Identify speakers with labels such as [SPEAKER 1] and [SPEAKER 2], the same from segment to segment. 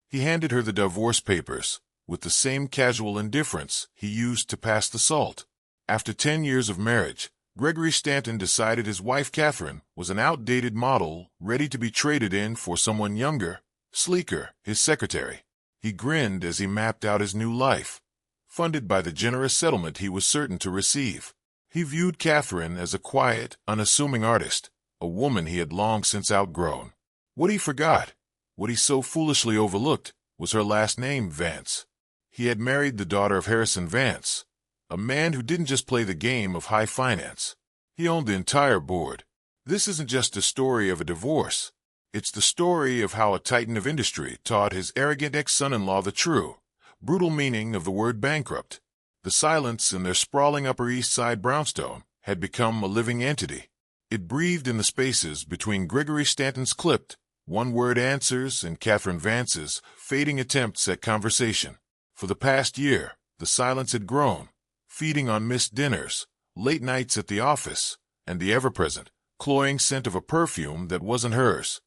[SPEAKER 1] He handed her the divorce papers, with the same casual indifference he used to pass the salt. After 10 years of marriage, Gregory Stanton decided his wife Catherine was an outdated model ready to be traded in for someone younger, sleeker, his secretary. He grinned as he mapped out his new life, funded by the generous settlement he was certain to receive. He viewed Catherine as a quiet, unassuming artist, a woman he had long since outgrown. What he forgot, what he so foolishly overlooked, was her last name, Vance. He had married the daughter of Harrison Vance, a man who didn't just play the game of high finance. He owned the entire board. This isn't just a story of a divorce. It's the story of how a titan of industry taught his arrogant ex-son-in-law the true, brutal meaning of the word bankrupt. The silence in their sprawling Upper East Side brownstone had become a living entity. It breathed in the spaces between Gregory Stanton's clipped, one-word answers and Catherine Vance's fading attempts at conversation. For the past year, the silence had grown, feeding on missed dinners, late nights at the office, and the ever-present, cloying scent of a perfume that wasn't hers,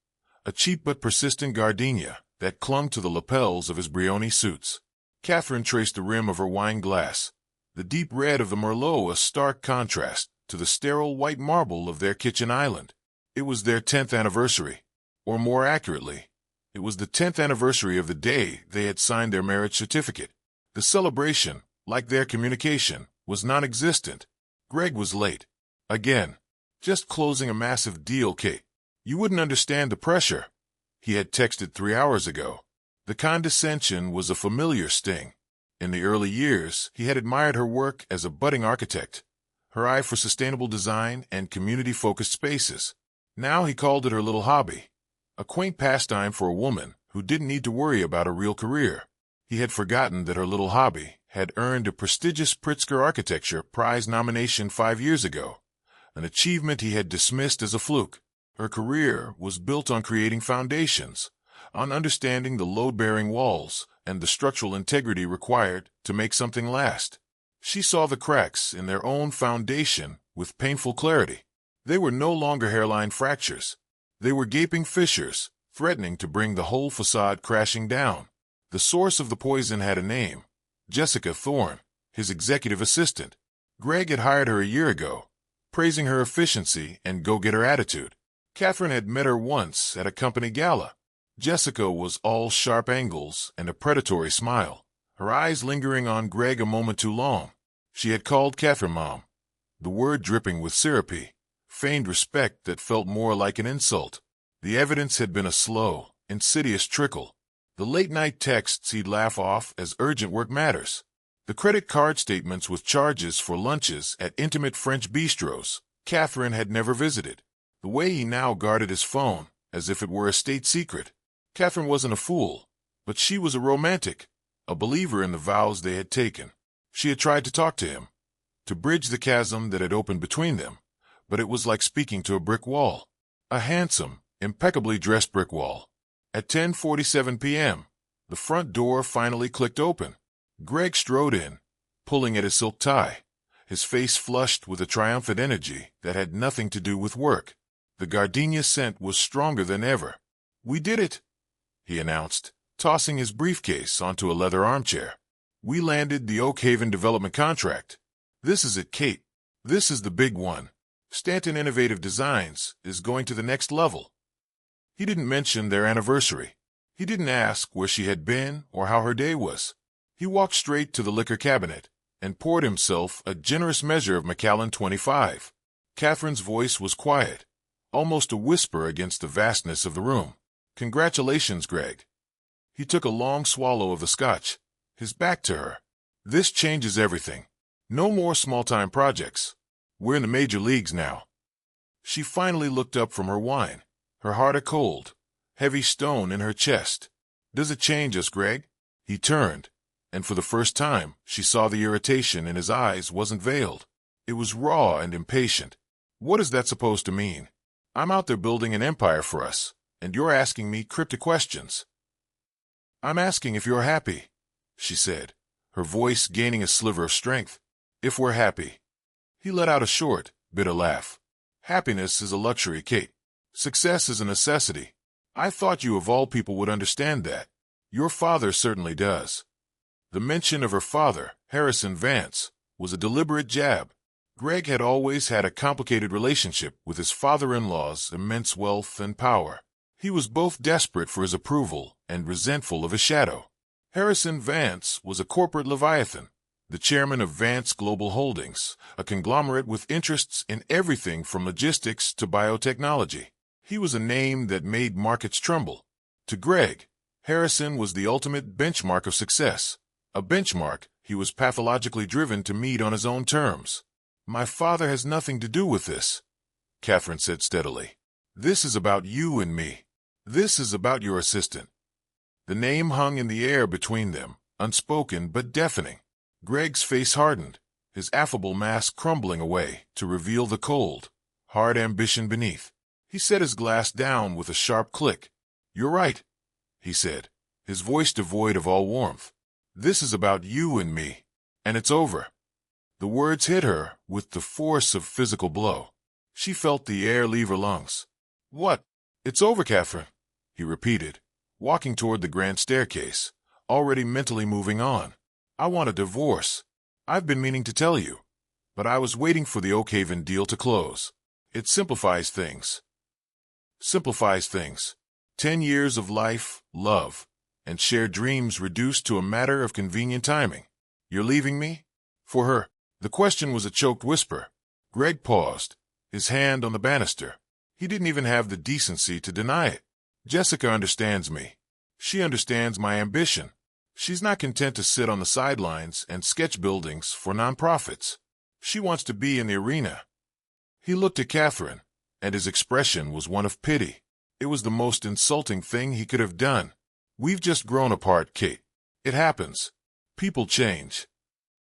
[SPEAKER 1] a cheap but persistent gardenia that clung to the lapels of his Brioni suits. Catherine traced the rim of her wine glass, the deep red of the Merlot a stark contrast to the sterile white marble of their kitchen island. It was their 10th anniversary, or more accurately, it was the 10th anniversary of the day they had signed their marriage certificate. The celebration, like their communication, was non-existent. Greg was late. Again. Just closing a massive deal, Kate. You wouldn't understand the pressure. He had texted 3 hours ago. The condescension was a familiar sting. In the early years, he had admired her work as a budding architect, her eye for sustainable design and community-focused spaces. Now he called it her little hobby, a quaint pastime for a woman who didn't need to worry about a real career. He had forgotten that her little hobby had earned a prestigious Pritzker Architecture Prize nomination 5 years ago, an achievement he had dismissed as a fluke. Her career was built on creating foundations, on understanding the load-bearing walls and the structural integrity required to make something last. She saw the cracks in their own foundation with painful clarity. They were no longer hairline fractures. They were gaping fissures, threatening to bring the whole facade crashing down. The source of the poison had a name: Jessica Thorne, his executive assistant. Greg had hired her a year ago, praising her efficiency and go-getter attitude. Catherine had met her once at a company gala. Jessica was all sharp angles and a predatory smile, her eyes lingering on Greg a moment too long. She had called Catherine Mom, the word dripping with syrupy, feigned respect that felt more like an insult. The evidence had been a slow, insidious trickle. The late-night texts he'd laugh off as urgent work matters. The credit card statements with charges for lunches at intimate French bistros Catherine had never visited. The way he now guarded his phone, as if it were a state secret. Catherine wasn't a fool, but she was a romantic, a believer in the vows they had taken. She had tried to talk to him, to bridge the chasm that had opened between them, but it was like speaking to a brick wall. A handsome, impeccably dressed brick wall. At 10:47 p.m., the front door finally clicked open. Greg strode in, pulling at his silk tie, his face flushed with a triumphant energy that had nothing to do with work. The gardenia scent was stronger than ever. "We did it," he announced, tossing his briefcase onto a leather armchair. "We landed the Oak Haven development contract. This is it, Kate. This is the big one. Stanton Innovative Designs is going to the next level." He didn't mention their anniversary. He didn't ask where she had been or how her day was. He walked straight to the liquor cabinet and poured himself a generous measure of Macallan 25. Catherine's voice was quiet, almost a whisper against the vastness of the room. "Congratulations, Greg." He took a long swallow of the scotch, his back to her. "This changes everything. No more small-time projects. We're in the major leagues now." She finally looked up from her wine, her heart a cold, heavy stone in her chest. "Does it change us, Greg?" He turned, and for the first time she saw the irritation in his eyes wasn't veiled. It was raw and impatient. "What is that supposed to mean? I'm out there building an empire for us, and you're asking me cryptic questions." "I'm asking if you're happy," she said, her voice gaining a sliver of strength. "If we're happy." He let out a short, bitter laugh. "Happiness is a luxury, Kate. Success is a necessity. I thought you of all people would understand that. Your father certainly does. The mention of her father, Harrison Vance, was a deliberate jab. Greg had always had a complicated relationship with his father-in-law's immense wealth and power. He was both desperate for his approval and resentful of his shadow. Harrison Vance was a corporate leviathan, the chairman of Vance Global Holdings, a conglomerate with interests in everything from logistics to biotechnology. He was a name that made markets tremble. To Greg, Harrison was the ultimate benchmark of success, a benchmark he was pathologically driven to meet on his own terms. My father has nothing to do with this, Catherine said steadily. This is about you and me. This is about your assistant. The name hung in the air between them, unspoken but deafening. Greg's face hardened, his affable mask crumbling away to reveal the cold, hard ambition beneath. He set his glass down with a sharp click. You're right, he said, his voice devoid of all warmth. This is about you and me, and it's over. The words hit her with the force of physical blow. She felt the air leave her lungs. What? It's over, Catherine, he repeated, walking toward the grand staircase, already mentally moving on. I want a divorce. I've been meaning to tell you, but I was waiting for the Oakhaven deal to close. It simplifies things. 10 years of life, love, and shared dreams reduced to a matter of convenient timing. You're leaving me? For her. The question was a choked whisper. Greg paused, his hand on the banister. He didn't even have the decency to deny it. Jessica understands me. She understands my ambition. She's not content to sit on the sidelines and sketch buildings for nonprofits. She wants to be in the arena. He looked at Catherine, and his expression was one of pity. It was the most insulting thing he could have done. We've just grown apart, Kate. It happens. People change.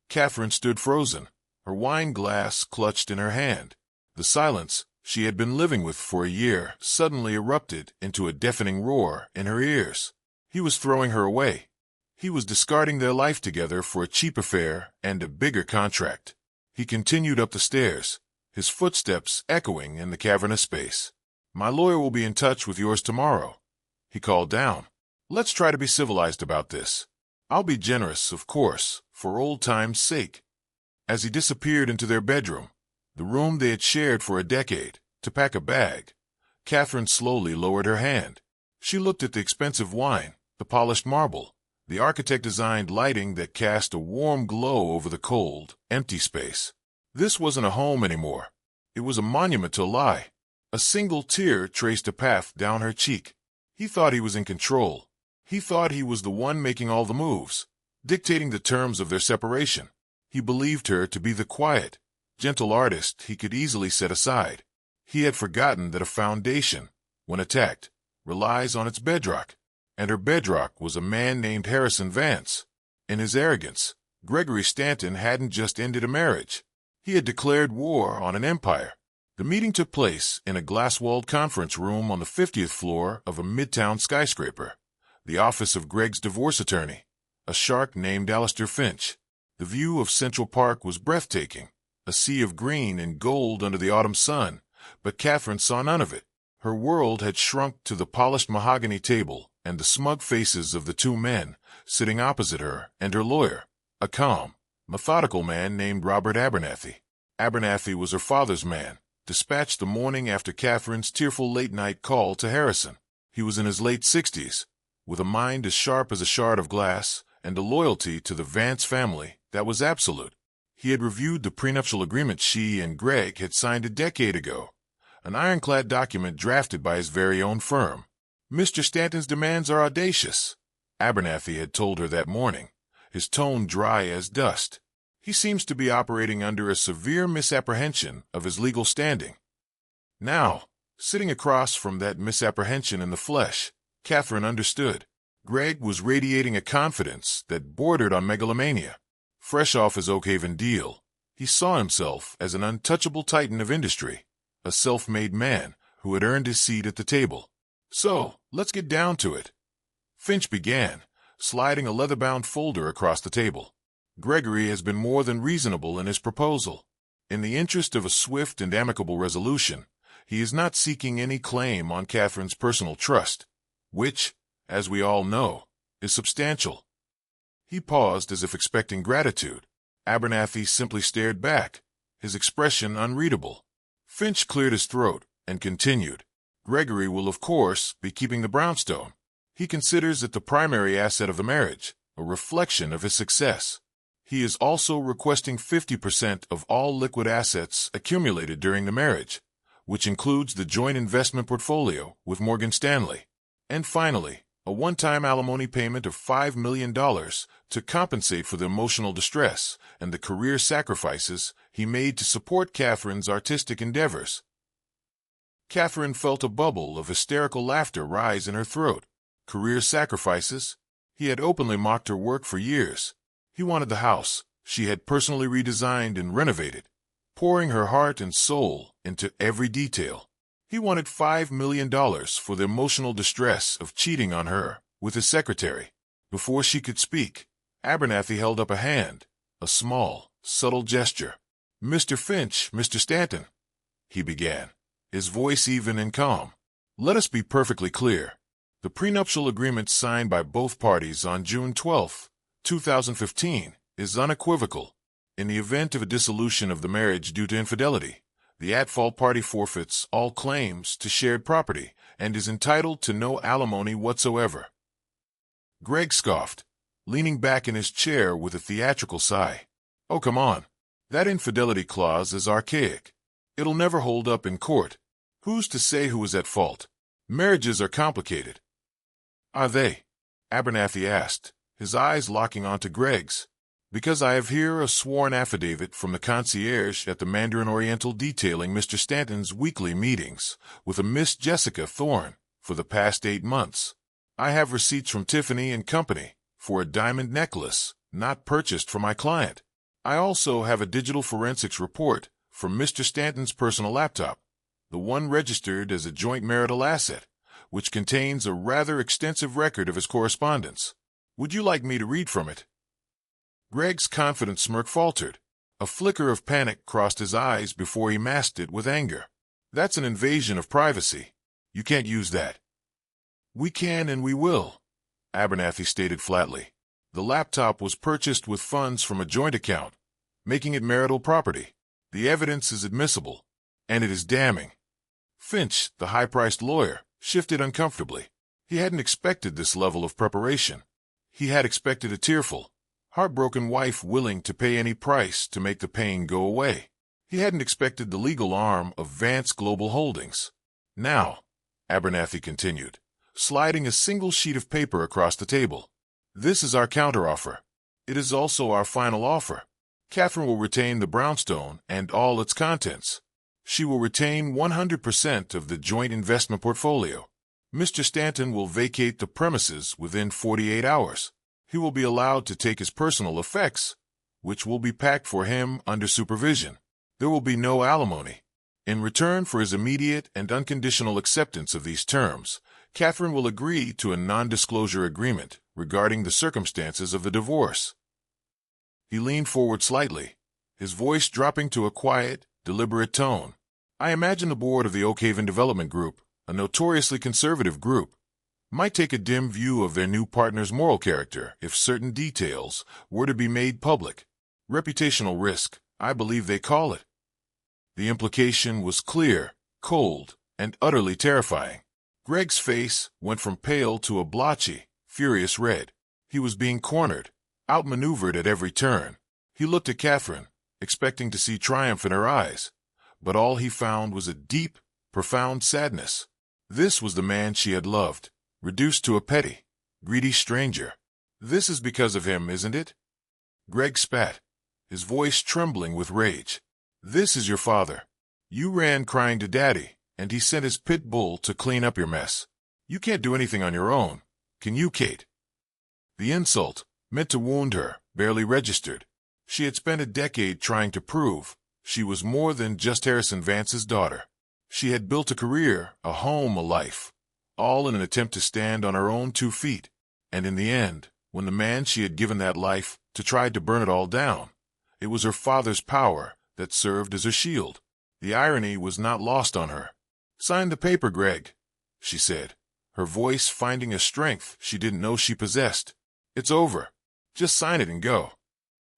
[SPEAKER 1] Catherine stood frozen, her wine glass clutched in her hand. The silence she had been living with for a year suddenly erupted into a deafening roar in her ears. He was throwing her away. He was discarding their life together for a cheap affair and a bigger contract. He continued up the stairs, his footsteps echoing in the cavernous space. My lawyer will be in touch with yours tomorrow, he called down. Let's try to be civilized about this. I'll be generous, of course, for old time's sake. As he disappeared into their bedroom, the room they had shared for a decade, to pack a bag, Catherine slowly lowered her hand. She looked at the expensive wine, the polished marble, the architect-designed lighting that cast a warm glow over the cold, empty space. This wasn't a home anymore. It was a monument to a lie. A single tear traced a path down her cheek. He thought he was in control. He thought he was the one making all the moves, dictating the terms of their separation. He believed her to be the quiet, gentle artist he could easily set aside. He had forgotten that a foundation, when attacked, relies on its bedrock, and her bedrock was a man named Harrison Vance. In his arrogance, Gregory Stanton hadn't just ended a marriage. He had declared war on an empire. The meeting took place in a glass-walled conference room on the 50th floor of a midtown skyscraper, the office of Greg's divorce attorney, a shark named Alistair Finch. The view of Central Park was breathtaking, a sea of green and gold under the autumn sun, but Catherine saw none of it. Her world had shrunk to the polished mahogany table and the smug faces of the two men sitting opposite her and her lawyer, a calm, methodical man named Robert Abernathy. Abernathy was her father's man, dispatched the morning after Catherine's tearful late-night call to Harrison. He was in his late 60s, with a mind as sharp as a shard of glass and a loyalty to the Vance family that was absolute. He had reviewed the prenuptial agreement she and Greg had signed a decade ago, an ironclad document drafted by his very own firm. Mr. Stanton's demands are audacious, Abernathy had told her that morning, his tone dry as dust. He seems to be operating under a severe misapprehension of his legal standing. Now, sitting across from that misapprehension in the flesh, Catherine understood. Greg was radiating a confidence that bordered on megalomania. Fresh off his Oakhaven deal, he saw himself as an untouchable titan of industry, a self-made man who had earned his seat at the table. So, let's get down to it, Finch began, sliding a leather-bound folder across the table. Gregory has been more than reasonable in his proposal. In the interest of a swift and amicable resolution, he is not seeking any claim on Catherine's personal trust, which, as we all know, is substantial." He paused as if expecting gratitude. Abernathy simply stared back, his expression unreadable. Finch cleared his throat and continued. "Gregory will, of course, be keeping the brownstone. He considers it the primary asset of the marriage, a reflection of his success. He is also requesting 50% of all liquid assets accumulated during the marriage, which includes the joint investment portfolio with Morgan Stanley. And finally, a one-time alimony payment of $5 million to compensate for the emotional distress and the career sacrifices he made to support Catherine's artistic endeavors." Catherine felt a bubble of hysterical laughter rise in her throat. Career sacrifices? He had openly mocked her work for years. He wanted the house she had personally redesigned and renovated, pouring her heart and soul into every detail. He wanted $5 million for the emotional distress of cheating on her with his secretary. Before she could speak, Abernathy held up a hand, a small, subtle gesture. "Mr. Finch, Mr. Stanton," he began, his voice even and calm. "Let us be perfectly clear. The prenuptial agreement signed by both parties on June 12, 2015, is unequivocal. In the event of a dissolution of the marriage due to infidelity, the at-fault party forfeits all claims to shared property and is entitled to no alimony whatsoever." Greg scoffed, leaning back in his chair with a theatrical sigh. "Oh, come on. That infidelity clause is archaic. It'll never hold up in court. Who's to say who is at fault? Marriages are complicated." "Are they?" Abernathy asked, his eyes locking onto Greg's. "Because I have here a sworn affidavit from the concierge at the Mandarin Oriental detailing Mr. Stanton's weekly meetings with a Miss Jessica Thorne for the past 8 months. I have receipts from Tiffany and Company for a diamond necklace not purchased for my client. I also have a digital forensics report from Mr. Stanton's personal laptop, the one registered as a joint marital asset, which contains a rather extensive record of his correspondence. Would you like me to read from it?" Greg's confident smirk faltered. A flicker of panic crossed his eyes before he masked it with anger. "That's an invasion of privacy. You can't use that." "We can and we will," Abernathy stated flatly. "The laptop was purchased with funds from a joint account, making it marital property. The evidence is admissible, and it is damning." Finch, the high-priced lawyer, shifted uncomfortably. He hadn't expected this level of preparation. He had expected a tearful, heartbroken wife willing to pay any price to make the pain go away. He hadn't expected the legal arm of Vance Global Holdings. "Now," Abernathy continued, sliding a single sheet of paper across the table, "this is our counteroffer. It is also our final offer. Catherine will retain the brownstone and all its contents. She will retain 100% of the joint investment portfolio. Mr. Stanton will vacate the premises within 48 hours. He will be allowed to take his personal effects, which will be packed for him under supervision. There will be no alimony. In return for his immediate and unconditional acceptance of these terms, Catherine will agree to a non-disclosure agreement regarding the circumstances of the divorce." He leaned forward slightly, his voice dropping to a quiet, deliberate tone. "I imagine the board of the Oakhaven Development Group, a notoriously conservative group, might take a dim view of their new partner's moral character if certain details were to be made public. Reputational risk, I believe they call it." The implication was clear, cold, and utterly terrifying. Greg's face went from pale to a blotchy, furious red. He was being cornered, outmaneuvered at every turn. He looked at Catherine, expecting to see triumph in her eyes, but all he found was a deep, profound sadness. This was the man she had loved, reduced to a petty, greedy stranger. "This is because of him, isn't it?" Greg spat, his voice trembling with rage. "This is your father. You ran crying to Daddy, and he sent his pit bull to clean up your mess. You can't do anything on your own, can you, Kate?" The insult, meant to wound her, barely registered. She had spent a decade trying to prove she was more than just Harrison Vance's daughter. She had built a career, a home, a life, all in an attempt to stand on her own 2 feet. And in the end, when the man she had given that life to tried to burn it all down, it was her father's power that served as her shield. The irony was not lost on her. "Sign the paper, Greg," she said, her voice finding a strength she didn't know she possessed. "It's over. Just sign it and go."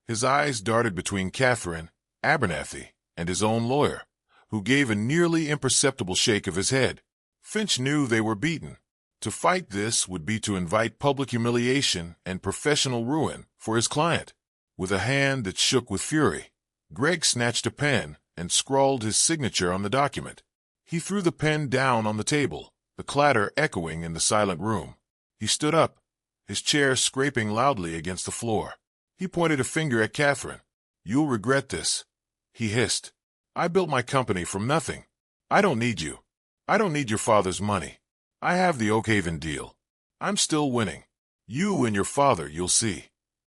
[SPEAKER 1] His eyes darted between Catherine, Abernathy, and his own lawyer, who gave a nearly imperceptible shake of his head. Finch knew they were beaten. To fight this would be to invite public humiliation and professional ruin for his client. With a hand that shook with fury, Greg snatched a pen and scrawled his signature on the document. He threw the pen down on the table, the clatter echoing in the silent room. He stood up, his chair scraping loudly against the floor. He pointed a finger at Catherine. "You'll regret this," he hissed. "I built my company from nothing. I don't need you. I don't need your father's money. I have the Oakhaven deal. I'm still winning. You and your father, you'll see."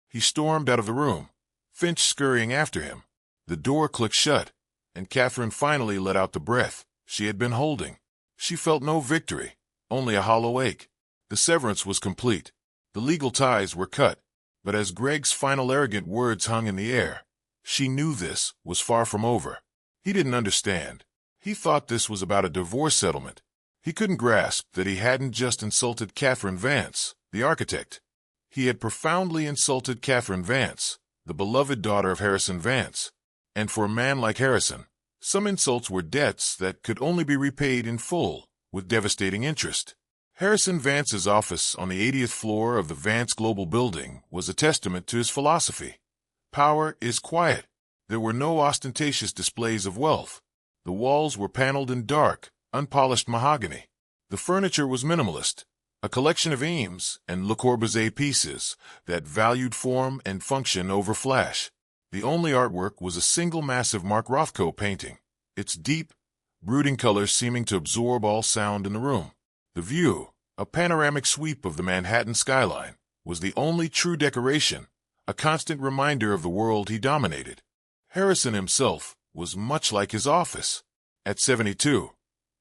[SPEAKER 1] He stormed out of the room, Finch scurrying after him. The door clicked shut, and Catherine finally let out the breath she had been holding. She felt no victory, only a hollow ache. The severance was complete. The legal ties were cut. But as Greg's final arrogant words hung in the air, she knew this was far from over. He didn't understand. He thought this was about a divorce settlement. He couldn't grasp that he hadn't just insulted Catherine Vance, the architect. He had profoundly insulted Catherine Vance, the beloved daughter of Harrison Vance. And for a man like Harrison, some insults were debts that could only be repaid in full, with devastating interest. Harrison Vance's office on the 80th floor of the Vance Global Building was a testament to his philosophy. Power is quiet. There were no ostentatious displays of wealth. The walls were paneled in dark, unpolished mahogany. The furniture was minimalist, a collection of Eames and Le Corbusier pieces that valued form and function over flash. The only artwork was a single massive Mark Rothko painting, its deep, brooding colors seeming to absorb all sound in the room. The view, a panoramic sweep of the Manhattan skyline, was the only true decoration, a constant reminder of the world he dominated. Harrison himself was much like his office. At 72,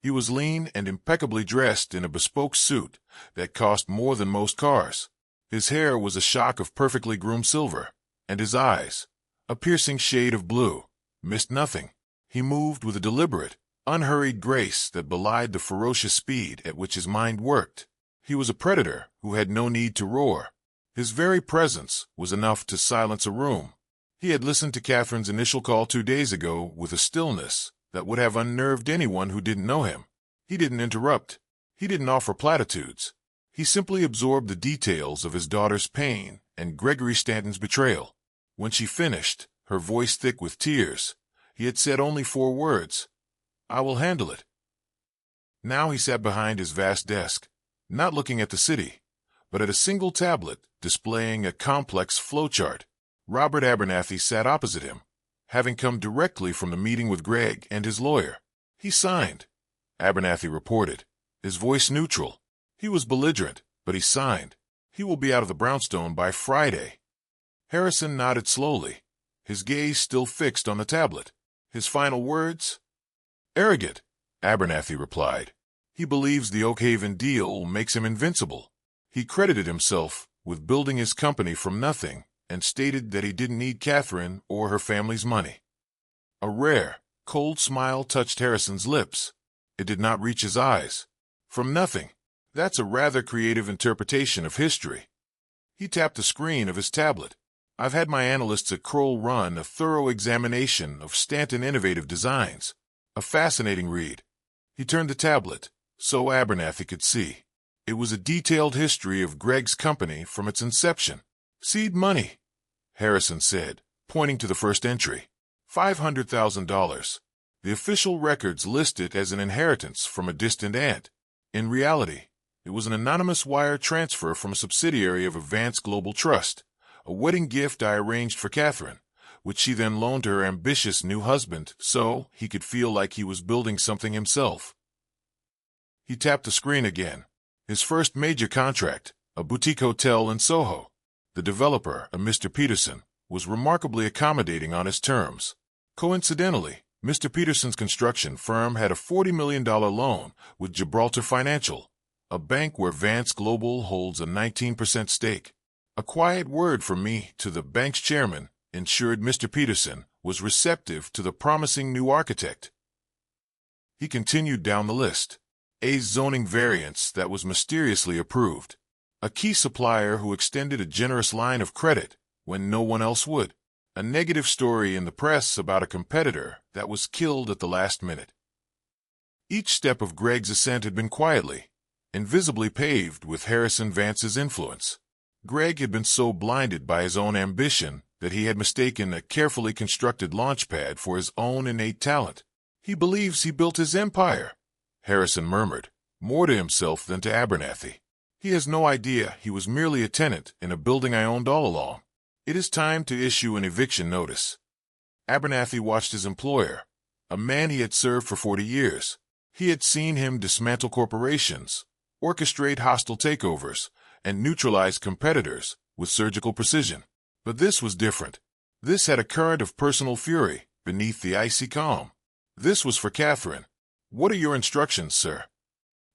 [SPEAKER 1] he was lean and impeccably dressed in a bespoke suit that cost more than most cars. His hair was a shock of perfectly groomed silver, and his eyes, a piercing shade of blue, missed nothing. He moved with a deliberate, unhurried grace that belied the ferocious speed at which his mind worked. He was a predator who had no need to roar. His very presence was enough to silence a room. He had listened to Catherine's initial call 2 days ago with a stillness that would have unnerved anyone who didn't know him. He didn't interrupt. He didn't offer platitudes. He simply absorbed the details of his daughter's pain and Gregory Stanton's betrayal. When she finished, her voice thick with tears, he had said only 4 words: "I will handle it." Now he sat behind his vast desk, not looking at the city, but at a single tablet displaying a complex flowchart. Robert Abernathy sat opposite him, having come directly from the meeting with Greg and his lawyer. He signed, Abernathy reported, his voice neutral. He was belligerent, but he signed. He will be out of the brownstone by Friday. Harrison nodded slowly, his gaze still fixed on the tablet. His final words? "Arrogant," Abernathy replied. "He believes the Oakhaven deal makes him invincible." He credited himself with building his company from nothing and stated that he didn't need Catherine or her family's money. A rare, cold smile touched Harrison's lips. It did not reach his eyes. From nothing. That's a rather creative interpretation of history. He tapped the screen of his tablet. "I've had my analysts at Kroll run a thorough examination of Stanton Innovative Designs. A fascinating read." He turned the tablet so Abernathy could see. It was a detailed history of Greg's company from its inception. "Seed money," Harrison said, pointing to the first entry. $500,000. The official records list it as an inheritance from a distant aunt. In reality, it was an anonymous wire transfer from a subsidiary of a Vance Global Trust, a wedding gift I arranged for Catherine, which she then loaned to her ambitious new husband so he could feel like he was building something himself. He tapped the screen again. His first major contract, a boutique hotel in Soho. The developer, a Mr. Peterson, was remarkably accommodating on his terms. Coincidentally, Mr. Peterson's construction firm had a $40 million loan with Gibraltar Financial, a bank where Vance Global holds a 19% stake. A quiet word from me to the bank's chairman ensured Mr. Peterson was receptive to the promising new architect. He continued down the list. a zoning variance that was mysteriously approved, a key supplier who extended a generous line of credit when no one else would, a negative story in the press about a competitor that was killed at the last minute. Each step of Greg's ascent had been quietly, invisibly paved with Harrison Vance's influence. Greg had been so blinded by his own ambition that he had mistaken a carefully constructed launchpad for his own innate talent. "He believes he built his empire," Harrison murmured, more to himself than to Abernathy. "He has no idea he was merely a tenant in a building I owned all along. It is time to issue an eviction notice." Abernathy watched his employer, a man he had served for 40 years. He had seen him dismantle corporations, orchestrate hostile takeovers, and neutralize competitors with surgical precision. But this was different. This had a current of personal fury beneath the icy calm. This was for Catherine. "What are your instructions, sir?"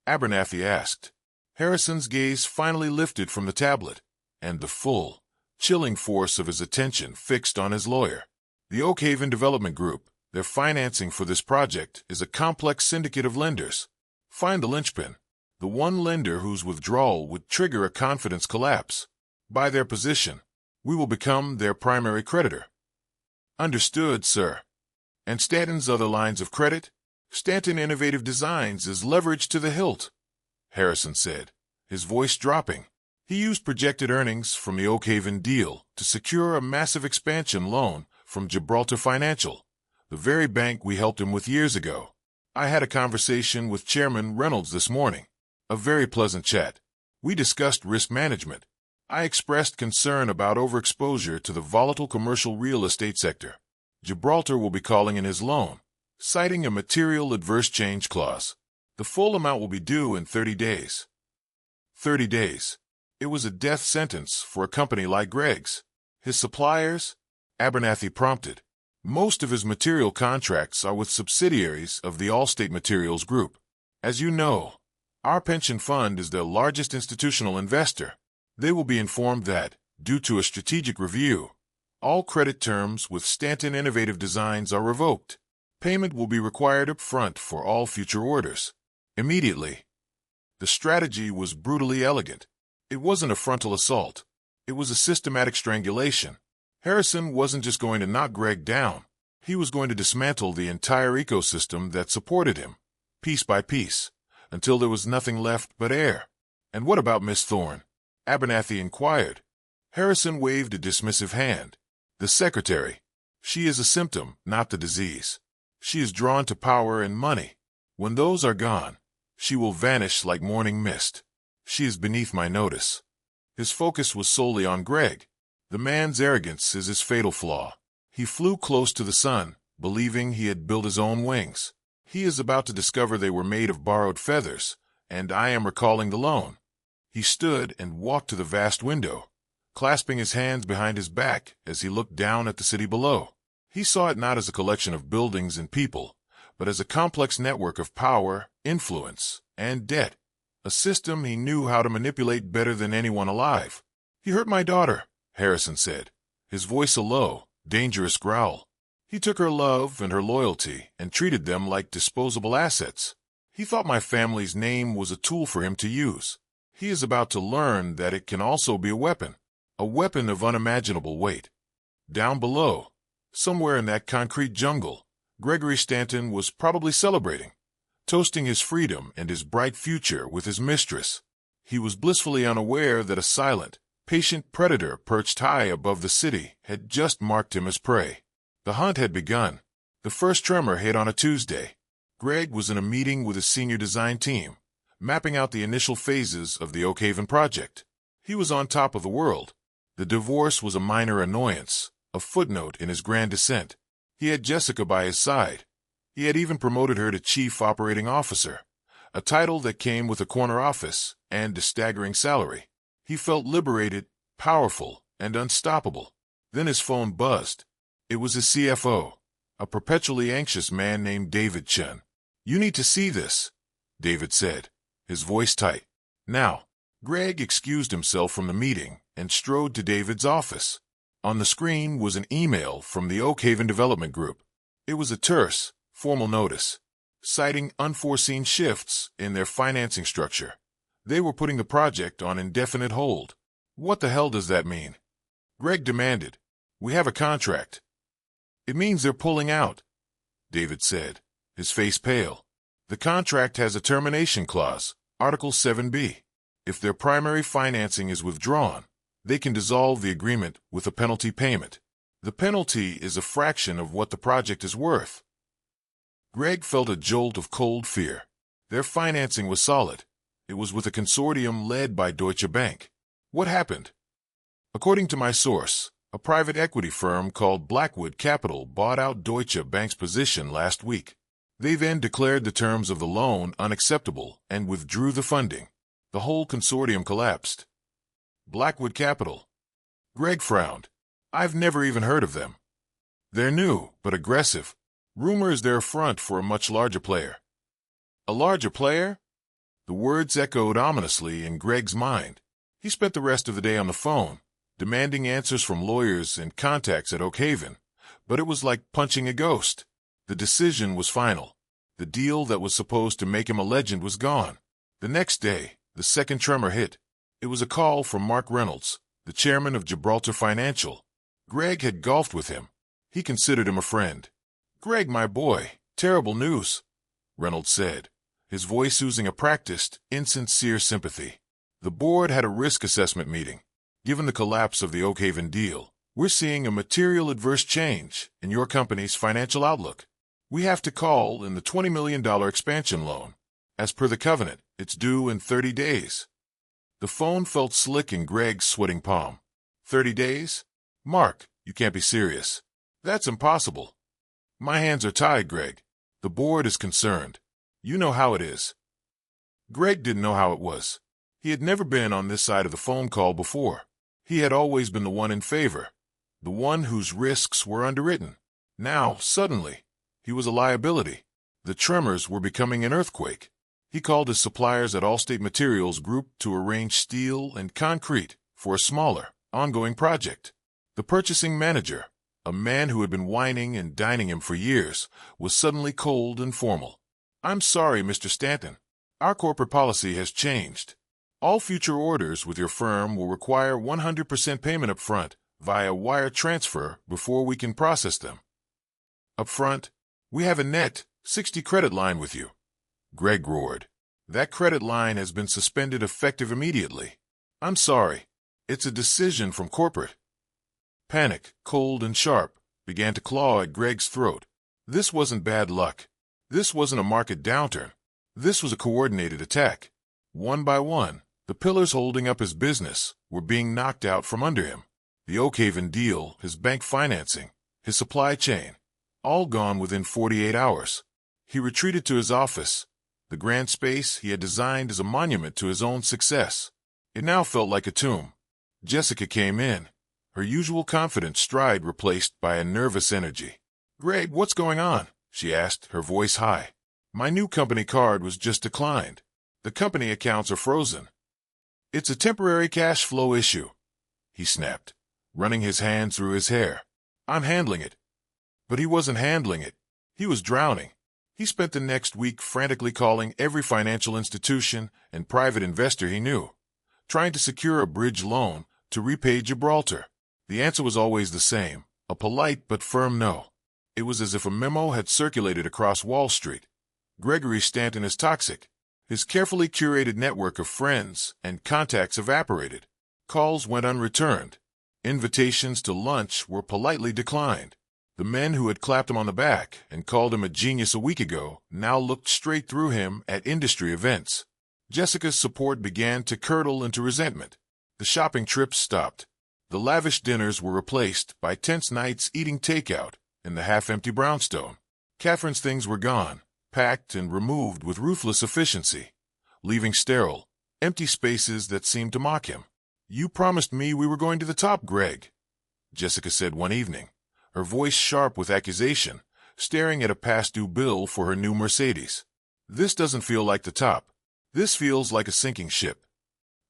[SPEAKER 1] Abernathy asked. Harrison's gaze finally lifted from the tablet, and the full, chilling force of his attention fixed on his lawyer. "The Oakhaven Development Group, their financing for this project is a complex syndicate of lenders. Find the linchpin, the one lender whose withdrawal would trigger a confidence collapse. By their position, we will become their primary creditor." "Understood, sir." "And Stanton's other lines of credit? Stanton Innovative Designs is leveraged to the hilt," Harrison said, his voice dropping. He used projected earnings from the Oakhaven deal to secure a massive expansion loan from Gibraltar Financial, the very bank we helped him with years ago. "I had a conversation with Chairman Reynolds this morning. A very pleasant chat. We discussed risk management. I expressed concern about overexposure to the volatile commercial real estate sector. Gibraltar will be calling in his loan, citing a material adverse change clause. The full amount will be due in 30 days. 30 days. It was a death sentence for a company like Greg's. His suppliers? Abernathy prompted. Most of his material contracts are with subsidiaries of the Allstate Materials Group. As you know, our pension fund is their largest institutional investor. They will be informed that, due to a strategic review, all credit terms with Stanton Innovative Designs are revoked. Payment will be required up front for all future orders. Immediately." The strategy was brutally elegant. It wasn't a frontal assault. It was a systematic strangulation. Harrison wasn't just going to knock Greg down. He was going to dismantle the entire ecosystem that supported him, piece by piece, until there was nothing left but air. "And what about Miss Thorne?" Abernathy inquired. Harrison waved a dismissive hand. "The secretary. She is a symptom, not the disease. She is drawn to power and money. When those are gone, she will vanish like morning mist. She is beneath my notice." His focus was solely on Greg. The man's arrogance is his fatal flaw. He flew close to the sun, believing he had built his own wings. He is about to discover they were made of borrowed feathers, and I am recalling the loan. He stood and walked to the vast window, clasping his hands behind his back as he looked down at the city below. He saw it not as a collection of buildings and people, but as a complex network of power, influence, and debt, a system he knew how to manipulate better than anyone alive. "He hurt my daughter," Harrison said, his voice a low, dangerous growl. "He took her love and her loyalty and treated them like disposable assets. He thought my family's name was a tool for him to use. He is about to learn that it can also be a weapon of unimaginable weight." Down below, somewhere in that concrete jungle, Gregory Stanton was probably celebrating, toasting his freedom and his bright future with his mistress. He was blissfully unaware that a silent, patient predator perched high above the city had just marked him as prey. The hunt had begun. The first tremor hit on a Tuesday. Greg was in a meeting with his senior design team, mapping out the initial phases of the Oakhaven project. He was on top of the world. The divorce was a minor annoyance, a footnote in his grand descent. He had Jessica by his side. He had even promoted her to Chief Operating Officer, a title that came with a corner office and a staggering salary. He felt liberated, powerful, and unstoppable. Then his phone buzzed. It was his CFO, a perpetually anxious man named David Chun. "You need to see this," David said, his voice tight. Now, Greg excused himself from the meeting and strode to David's office. On the screen was an email from the Oakhaven Development Group. It was a terse, formal notice. citing unforeseen shifts in their financing structure. They were putting the project on indefinite hold. What the hell does that mean? Greg demanded. We have a contract. It means they're pulling out, David said, his face pale. The contract has a termination clause, Article 7B. If their primary financing is withdrawn, they can dissolve the agreement with a penalty payment. The penalty is a fraction of what the project is worth. Greg felt a jolt of cold fear. Their financing was solid. It was with a consortium led by Deutsche Bank. What happened? According to my source, a private equity firm called Blackwood Capital bought out Deutsche Bank's position last week. They then declared the terms of the loan unacceptable and withdrew the funding. The whole consortium collapsed. Blackwood Capital. Greg frowned. I've never even heard of them. They're new, but aggressive. Rumors they're a front for a much larger player. A larger player? The words echoed ominously in Greg's mind. He spent the rest of the day on the phone, demanding answers from lawyers and contacts at Oakhaven, but it was like punching a ghost. The decision was final. The deal that was supposed to make him a legend was gone. The next day, the second tremor hit. It was a call from Mark Reynolds, the chairman of Gibraltar Financial. Greg had golfed with him. He considered him a friend. Greg, my boy, terrible news, Reynolds said, his voice oozing a practiced, insincere sympathy. The board had a risk assessment meeting. Given the collapse of the Oakhaven deal, we're seeing a material adverse change in your company's financial outlook. We have to call in the $20 million expansion loan. As per the covenant, it's due in 30 days. The phone felt slick in Greg's sweating palm. 30 days? Mark, you can't be serious. That's impossible. My hands are tied, Greg. The board is concerned. You know how it is. Greg didn't know how it was. He had never been on this side of the phone call before. He had always been the one in favor, the one whose risks were underwritten. Now, suddenly, he was a liability. The tremors were becoming an earthquake. He called his suppliers at Allstate Materials Group to arrange steel and concrete for a smaller, ongoing project. The purchasing manager, a man who had been whining and dining him for years, was suddenly cold and formal. I'm sorry, Mr. Stanton. Our corporate policy has changed. All future orders with your firm will require 100% payment up front via wire transfer before we can process them. Up front, we have a net 60 credit line with you. Greg roared. That credit line has been suspended effective immediately. I'm sorry. It's a decision from corporate. Panic, cold and sharp, began to claw at Greg's throat. This wasn't bad luck. This wasn't a market downturn. This was a coordinated attack. One by one, the pillars holding up his business were being knocked out from under him. The Oakhaven deal, his bank financing, his supply chain, all gone within 48 hours. He retreated to his office, the grand space he had designed as a monument to his own success. It now felt like a tomb. Jessica came in, her usual confident stride replaced by a nervous energy. Greg, what's going on? She asked, her voice high. My new company card was just declined. The company accounts are frozen. It's a temporary cash flow issue, he snapped, running his hand through his hair. I'm handling it. But he wasn't handling it. He was drowning. He spent the next week frantically calling every financial institution and private investor he knew, trying to secure a bridge loan to repay Gibraltar. The answer was always the same, a polite but firm no. It was as if a memo had circulated across Wall Street. Gregory Stanton is toxic. His carefully curated network of friends and contacts evaporated. Calls went unreturned. Invitations to lunch were politely declined. The men who had clapped him on the back and called him a genius a week ago now looked straight through him at industry events. Jessica's support began to curdle into resentment. The shopping trips stopped. The lavish dinners were replaced by tense nights eating takeout in the half-empty brownstone. Catherine's things were gone, packed and removed with ruthless efficiency, leaving sterile, empty spaces that seemed to mock him. You promised me we were going to the top, Greg, Jessica said one evening, her voice sharp with accusation, staring at a past-due bill for her new Mercedes. This doesn't feel like the top. This feels like a sinking ship.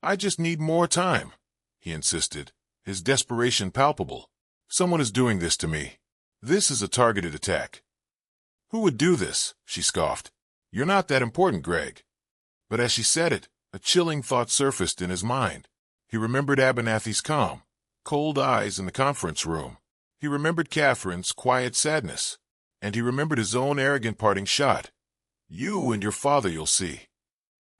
[SPEAKER 1] I just need more time, he insisted, his desperation palpable. Someone is doing this to me. This is a targeted attack. Who would do this? She scoffed. "You're not that important, Greg." But as she said it, a chilling thought surfaced in his mind. He remembered Abernathy's calm, cold eyes in the conference room. He remembered Catherine's quiet sadness. And he remembered his own arrogant parting shot. "You and your father, you'll see."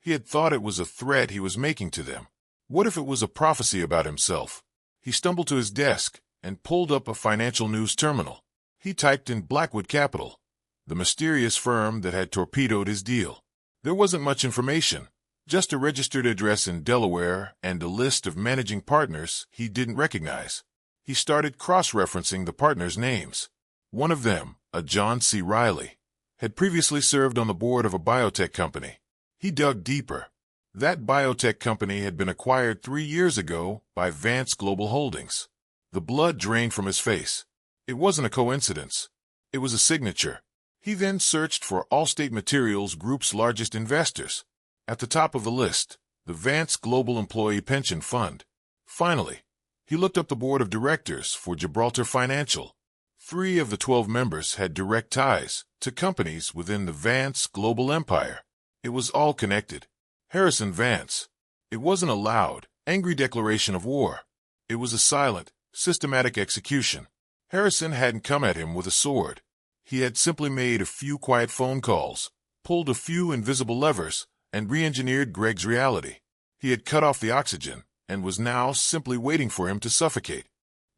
[SPEAKER 1] He had thought it was a threat he was making to them. What if it was a prophecy about himself? He stumbled to his desk and pulled up a financial news terminal. He typed in Blackwood Capital, the mysterious firm that had torpedoed his deal. There wasn't much information, just a registered address in Delaware and a list of managing partners he didn't recognize. He started cross-referencing the partners' names. One of them, a John C. Riley, had previously served on the board of a biotech company. He dug deeper. That biotech company had been acquired 3 years ago by Vance Global Holdings. The blood drained from his face. It wasn't a coincidence. It was a signature. He then searched for Allstate Materials Group's largest investors. At the top of the list, the Vance Global Employee Pension Fund. Finally, he looked up the board of directors for Gibraltar Financial. 3 of the 12 members had direct ties to companies within the Vance global empire. It was all connected. Harrison Vance. It wasn't a loud, angry declaration of war. It was a silent, systematic execution. Harrison hadn't come at him with a sword. He had simply made a few quiet phone calls, pulled a few invisible levers, and re-engineered Greg's reality. He had cut off the oxygen and was now simply waiting for him to suffocate.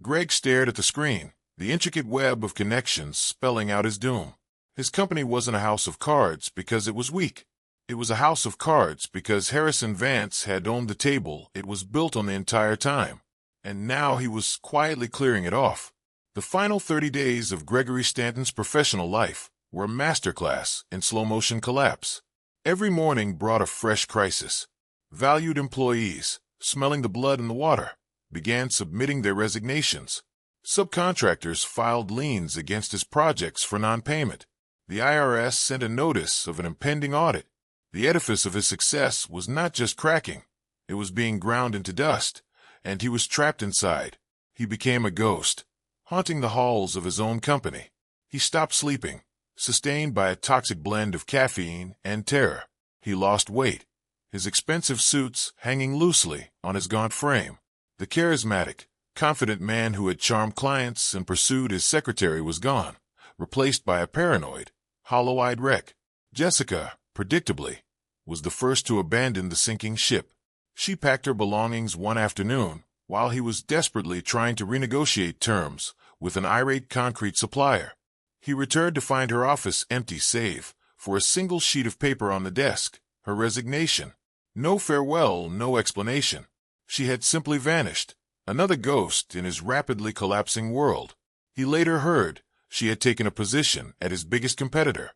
[SPEAKER 1] Greg stared at the screen, the intricate web of connections spelling out his doom. His company wasn't a house of cards because it was weak. It was a house of cards because Harrison Vance had owned the table it was built on the entire time, and now he was quietly clearing it off. The final 30 days of Gregory Stanton's professional life were a masterclass in slow-motion collapse. Every morning brought a fresh crisis. Valued employees, smelling the blood in the water, began submitting their resignations. Subcontractors filed liens against his projects for non-payment. The IRS sent a notice of an impending audit. The edifice of his success was not just cracking, it was being ground into dust, and he was trapped inside. He became a ghost, haunting the halls of his own company. He stopped sleeping, sustained by a toxic blend of caffeine and terror. He lost weight, his expensive suits hanging loosely on his gaunt frame. The charismatic, confident man who had charmed clients and pursued his secretary was gone, replaced by a paranoid, hollow-eyed wreck. Jessica, predictably, was the first to abandon the sinking ship. She packed her belongings one afternoon while he was desperately trying to renegotiate terms with an irate concrete supplier. He returned to find her office empty save for a single sheet of paper on the desk, her resignation. No farewell, no explanation. She had simply vanished, another ghost in his rapidly collapsing world. He later heard she had taken a position at his biggest competitor,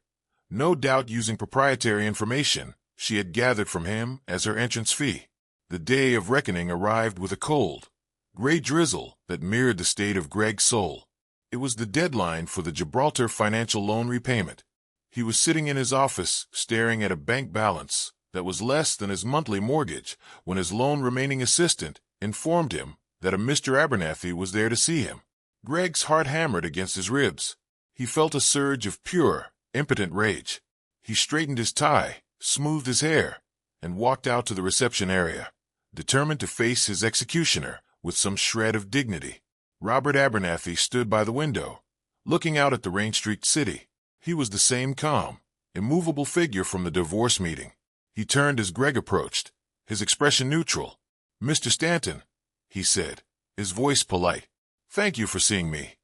[SPEAKER 1] no doubt using proprietary information she had gathered from him as her entrance fee. The day of reckoning arrived with a cold, gray drizzle that mirrored the state of Greg's soul. It was the deadline for the Gibraltar financial loan repayment. He was sitting in his office staring at a bank balance that was less than his monthly mortgage when his loan remaining assistant informed him that a Mr. Abernathy was there to see him. Greg's heart hammered against his ribs. He felt a surge of pure, impotent rage. He straightened his tie, smoothed his hair, and walked out to the reception area, determined to face his executioner with some shred of dignity. Robert Abernathy stood by the window, looking out at the rain-streaked city. He was the same calm, immovable figure from the divorce meeting. He turned as Greg approached, his expression neutral. "Mr. Stanton," he said, his voice polite. "Thank you for seeing me."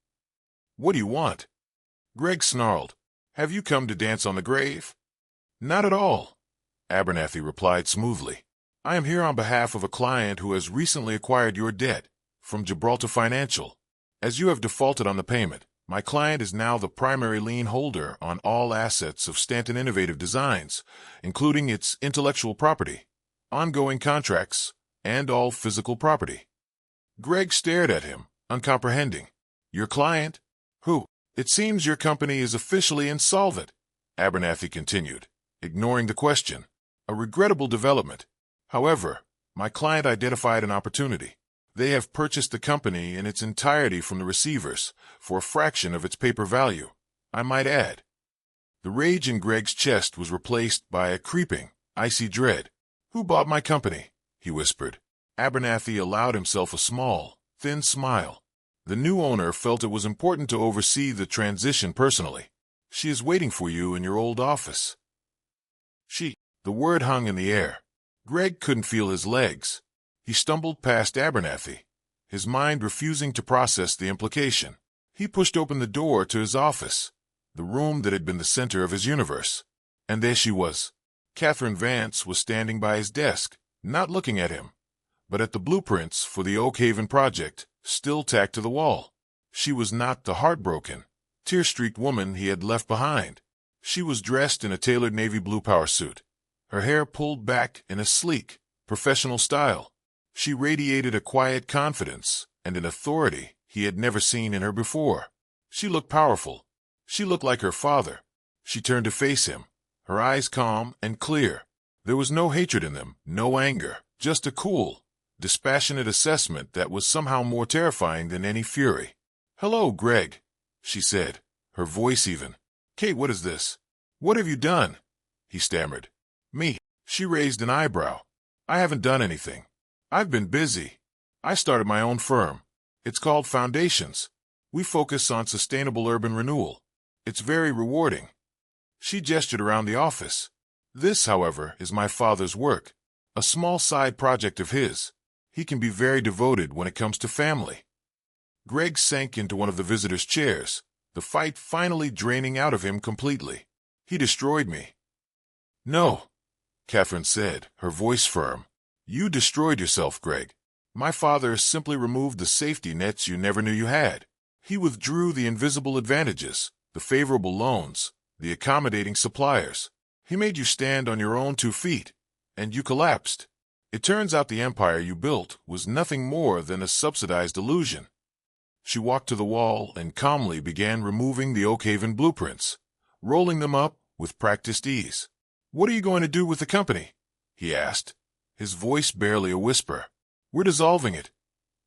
[SPEAKER 1] "What do you want?" Greg snarled. "Have you come to dance on the grave?" "Not at all," Abernathy replied smoothly. "I am here on behalf of a client who has recently acquired your debt from Gibraltar Financial. As you have defaulted on the payment, my client is now the primary lien holder on all assets of Stanton Innovative Designs, including its intellectual property, ongoing contracts, and all physical property." Greg stared at him, uncomprehending. "Your client? Who?" "It seems your company is officially insolvent," Abernathy continued, ignoring the question. "A regrettable development. However, my client identified an opportunity. They have purchased the company in its entirety from the receivers for a fraction of its paper value, I might add." The rage in Greg's chest was replaced by a creeping, icy dread. "Who bought my company?" he whispered. Abernathy allowed himself a small, thin smile. The new owner felt it was important to oversee the transition personally. "She is waiting for you in your old office." She. The word hung in the air. Greg couldn't feel his legs. He stumbled past Abernathy, his mind refusing to process the implication. He pushed open the door to his office, the room that had been the center of his universe. And there she was. Catherine Vance was standing by his desk, not looking at him, but at the blueprints for the Oak Haven project, still tacked to the wall. She was not the heartbroken, tear-streaked woman he had left behind. She was dressed in a tailored navy blue power suit, her hair pulled back in a sleek, professional style. She radiated a quiet confidence and an authority he had never seen in her before. She looked powerful. She looked like her father. She turned to face him, her eyes calm and clear. There was no hatred in them, no anger, just a cool, dispassionate assessment that was somehow more terrifying than any fury. "Hello, Greg," she said, her voice even. "Kate, what is this? What have you done?" he stammered. "Me?" She raised an eyebrow. "I haven't done anything. I've been busy. I started my own firm. It's called Foundations. We focus on sustainable urban renewal. It's very rewarding." She gestured around the office. "This, however, is my father's work, a small side project of his. He can be very devoted when it comes to family." Greg sank into one of the visitors' chairs, the fight finally draining out of him completely. "He destroyed me." "No," Catherine said, her voice firm. "You destroyed yourself, Greg. My father simply removed the safety nets you never knew you had. He withdrew the invisible advantages, the favorable loans, the accommodating suppliers. He made you stand on your own 2 feet, and you collapsed. It turns out the empire you built was nothing more than a subsidized illusion." She walked to the wall and calmly began removing the Oak Haven blueprints, rolling them up with practiced ease. "What are you going to do with the company?" he asked, his voice barely a whisper. "We're dissolving it,"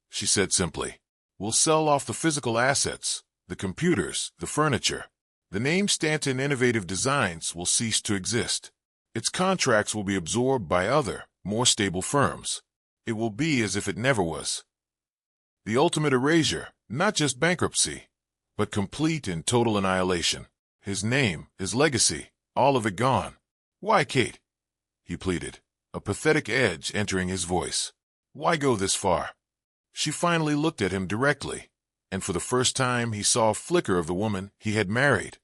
[SPEAKER 1] she said simply. "We'll sell off the physical assets, the computers, the furniture. The name Stanton Innovative Designs will cease to exist. Its contracts will be absorbed by other, more stable firms. It will be as if it never was. The ultimate erasure, not just bankruptcy, but complete and total annihilation. His name, his legacy, all of it gone." "Why, Kate?" he pleaded, a pathetic edge entering his voice. "Why go this far?" She finally looked at him directly, and for the first time he saw a flicker of the woman he had married,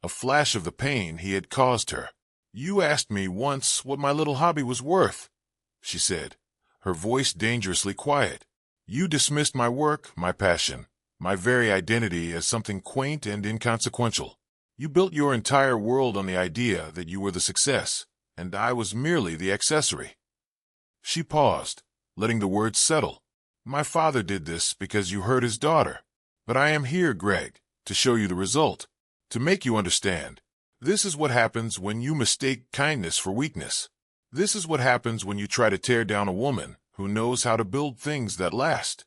[SPEAKER 1] a flash of the pain he had caused her. "You asked me once what my little hobby was worth," she said, her voice dangerously quiet. "You dismissed my work, my passion, my very identity as something quaint and inconsequential. You built your entire world on the idea that you were the success, and I was merely the accessory." She paused, letting the words settle. "My father did this because you hurt his daughter. But I am here, Greg, to show you the result, to make you understand. This is what happens when you mistake kindness for weakness. This is what happens when you try to tear down a woman who knows how to build things that last."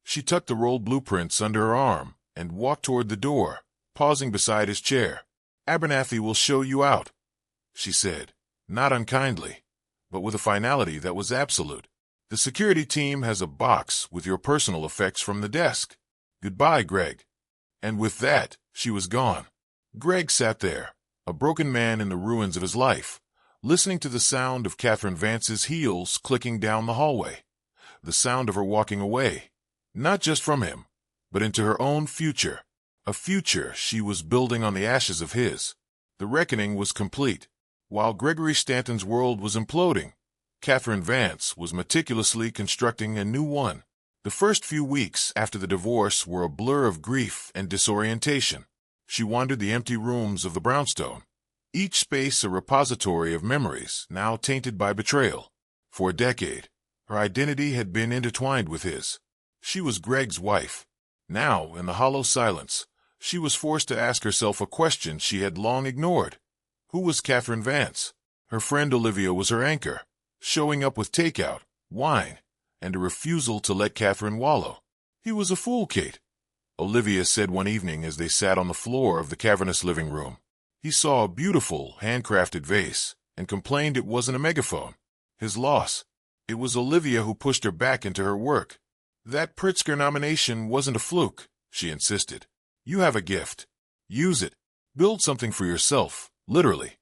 [SPEAKER 1] She tucked the rolled blueprints under her arm and walked toward the door, pausing beside his chair. "Abernathy will show you out," she said, not unkindly, but with a finality that was absolute. "The security team has a box with your personal effects from the desk. Goodbye, Greg." And with that, she was gone. Greg sat there, a broken man in the ruins of his life, listening to the sound of Catherine Vance's heels clicking down the hallway, the sound of her walking away, not just from him, but into her own future, a future she was building on the ashes of his. The reckoning was complete. While Gregory Stanton's world was imploding, Catherine Vance was meticulously constructing a new one. The first few weeks after the divorce were a blur of grief and disorientation. She wandered the empty rooms of the brownstone, each space a repository of memories now tainted by betrayal. For a decade, her identity had been intertwined with his. She was Greg's wife. Now, in the hollow silence, she was forced to ask herself a question she had long ignored. Who was Catherine Vance? Her friend Olivia was her anchor, showing up with takeout, wine, and a refusal to let Catherine wallow. "He was a fool, Kate," Olivia said one evening as they sat on the floor of the cavernous living room. He saw a beautiful, handcrafted vase and complained it wasn't a megaphone. His loss. It was Olivia who pushed her back into her work. That Pritzker nomination wasn't a fluke, she insisted. You have a gift. Use it. Build something for yourself, literally.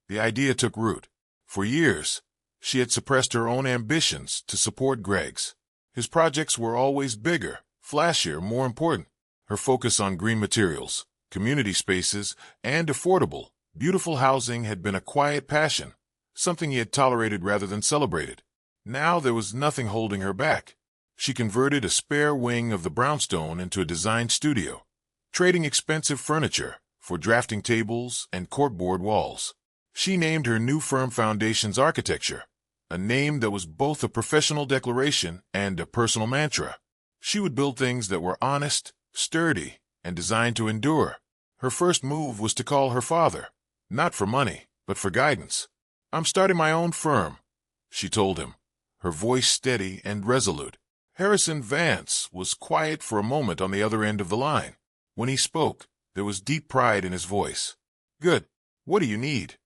[SPEAKER 1] The idea took root. For years, she had suppressed her own ambitions to support Greg's. His projects were always bigger, flashier, more important. Her focus on green materials, community spaces, and affordable, beautiful housing had been a quiet passion, something he had tolerated rather than celebrated. Now there was nothing holding her back. She converted a spare wing of the brownstone into a design studio, trading expensive furniture for drafting tables and corkboard walls. She named her new firm Foundations Architecture, a name that was both a professional declaration and a personal mantra. She would build things that were honest, sturdy, and designed to endure. Her first move was to call her father, not for money, but for guidance. "I'm starting my own firm," she told him, her voice steady and resolute. Harrison Vance was quiet for a moment on the other end of the line. When he spoke, there was deep pride in his voice. "Good. What do you need?"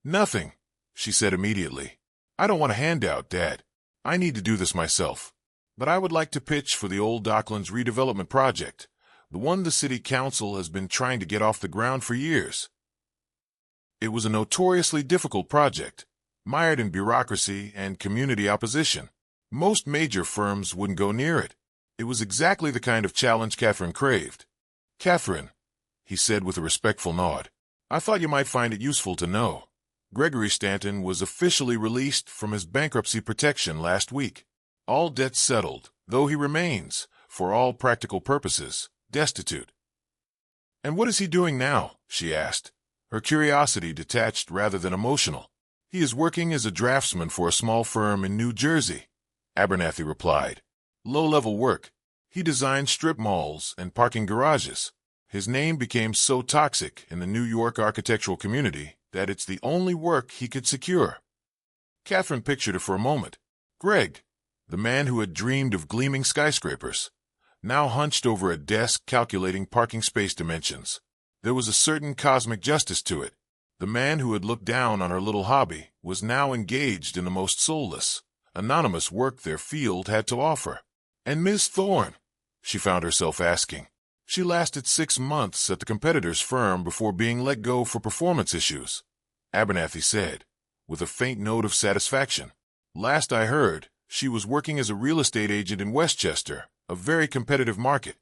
[SPEAKER 1] "Nothing," she said immediately. "I don't want a handout, Dad. I need to do this myself. But I would like to pitch for the Old Docklands redevelopment project, the one the city council has been trying to get off the ground for years." It was a notoriously difficult project, mired in bureaucracy and community opposition. Most major firms wouldn't go near it. It was exactly the kind of challenge Catherine craved. "Catherine," he said with a respectful nod, "I thought you might find it useful to know. Gregory Stanton was officially released from his bankruptcy protection last week. All debts settled, though he remains, for all practical purposes, destitute." "And what is he doing now?" she asked, her curiosity detached rather than emotional. "He is working as a draftsman for a small firm in New Jersey," Abernathy replied. "Low-level work. He designed strip malls and parking garages. His name became so toxic in the New York architectural community that it's the only work he could secure." Catherine pictured it for a moment. Greg, the man who had dreamed of gleaming skyscrapers, now hunched over a desk calculating parking space dimensions. There was a certain cosmic justice to it. The man who had looked down on her little hobby was now engaged in the most soulless, anonymous work their field had to offer. And Ms. Thorne, she found herself asking. She lasted 6 months at the competitor's firm before being let go for performance issues, Abernathy said, with a faint note of satisfaction. "Last I heard, she was working as a real estate agent in Westchester, a very competitive market."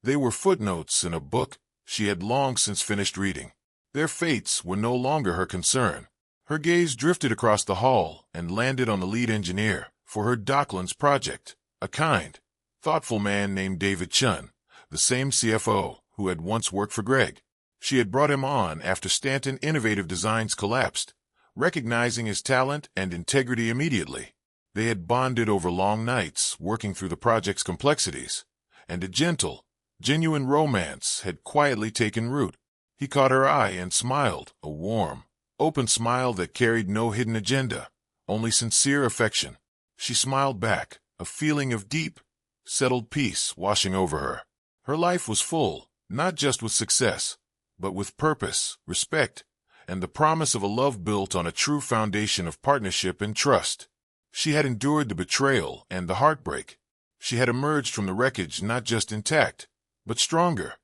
[SPEAKER 1] They were footnotes in a book she had long since finished reading. Their fates were no longer her concern. Her gaze drifted across the hall and landed on the lead engineer for her Docklands project, a kind, thoughtful man named David Chun, the same CFO who had once worked for Greg. She had brought him on after Stanton Innovative Designs collapsed, recognizing his talent and integrity immediately. They had bonded over long nights working through the project's complexities, and a gentle, genuine romance had quietly taken root. He caught her eye and smiled, a warm, open smile that carried no hidden agenda, only sincere affection. She smiled back, a feeling of deep, settled peace washing over her. Her life was full, not just with success, but with purpose, respect, and the promise of a love built on a true foundation of partnership and trust. She had endured the betrayal and the heartbreak. She had emerged from the wreckage not just intact, but stronger,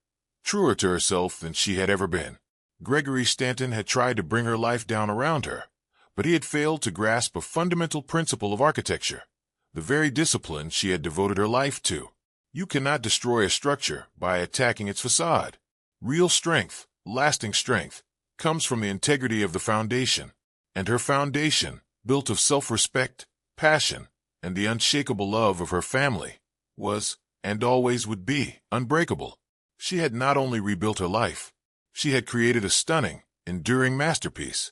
[SPEAKER 1] truer to herself than she had ever been. Gregory Stanton had tried to bring her life down around her, but he had failed to grasp a fundamental principle of architecture, the very discipline she had devoted her life to. You cannot destroy a structure by attacking its facade. Real strength, lasting strength, comes from the integrity of the foundation, and her foundation, built of self-respect, passion, and the unshakable love of her family, was, and always would be, unbreakable. She had not only rebuilt her life, she had created a stunning, enduring masterpiece.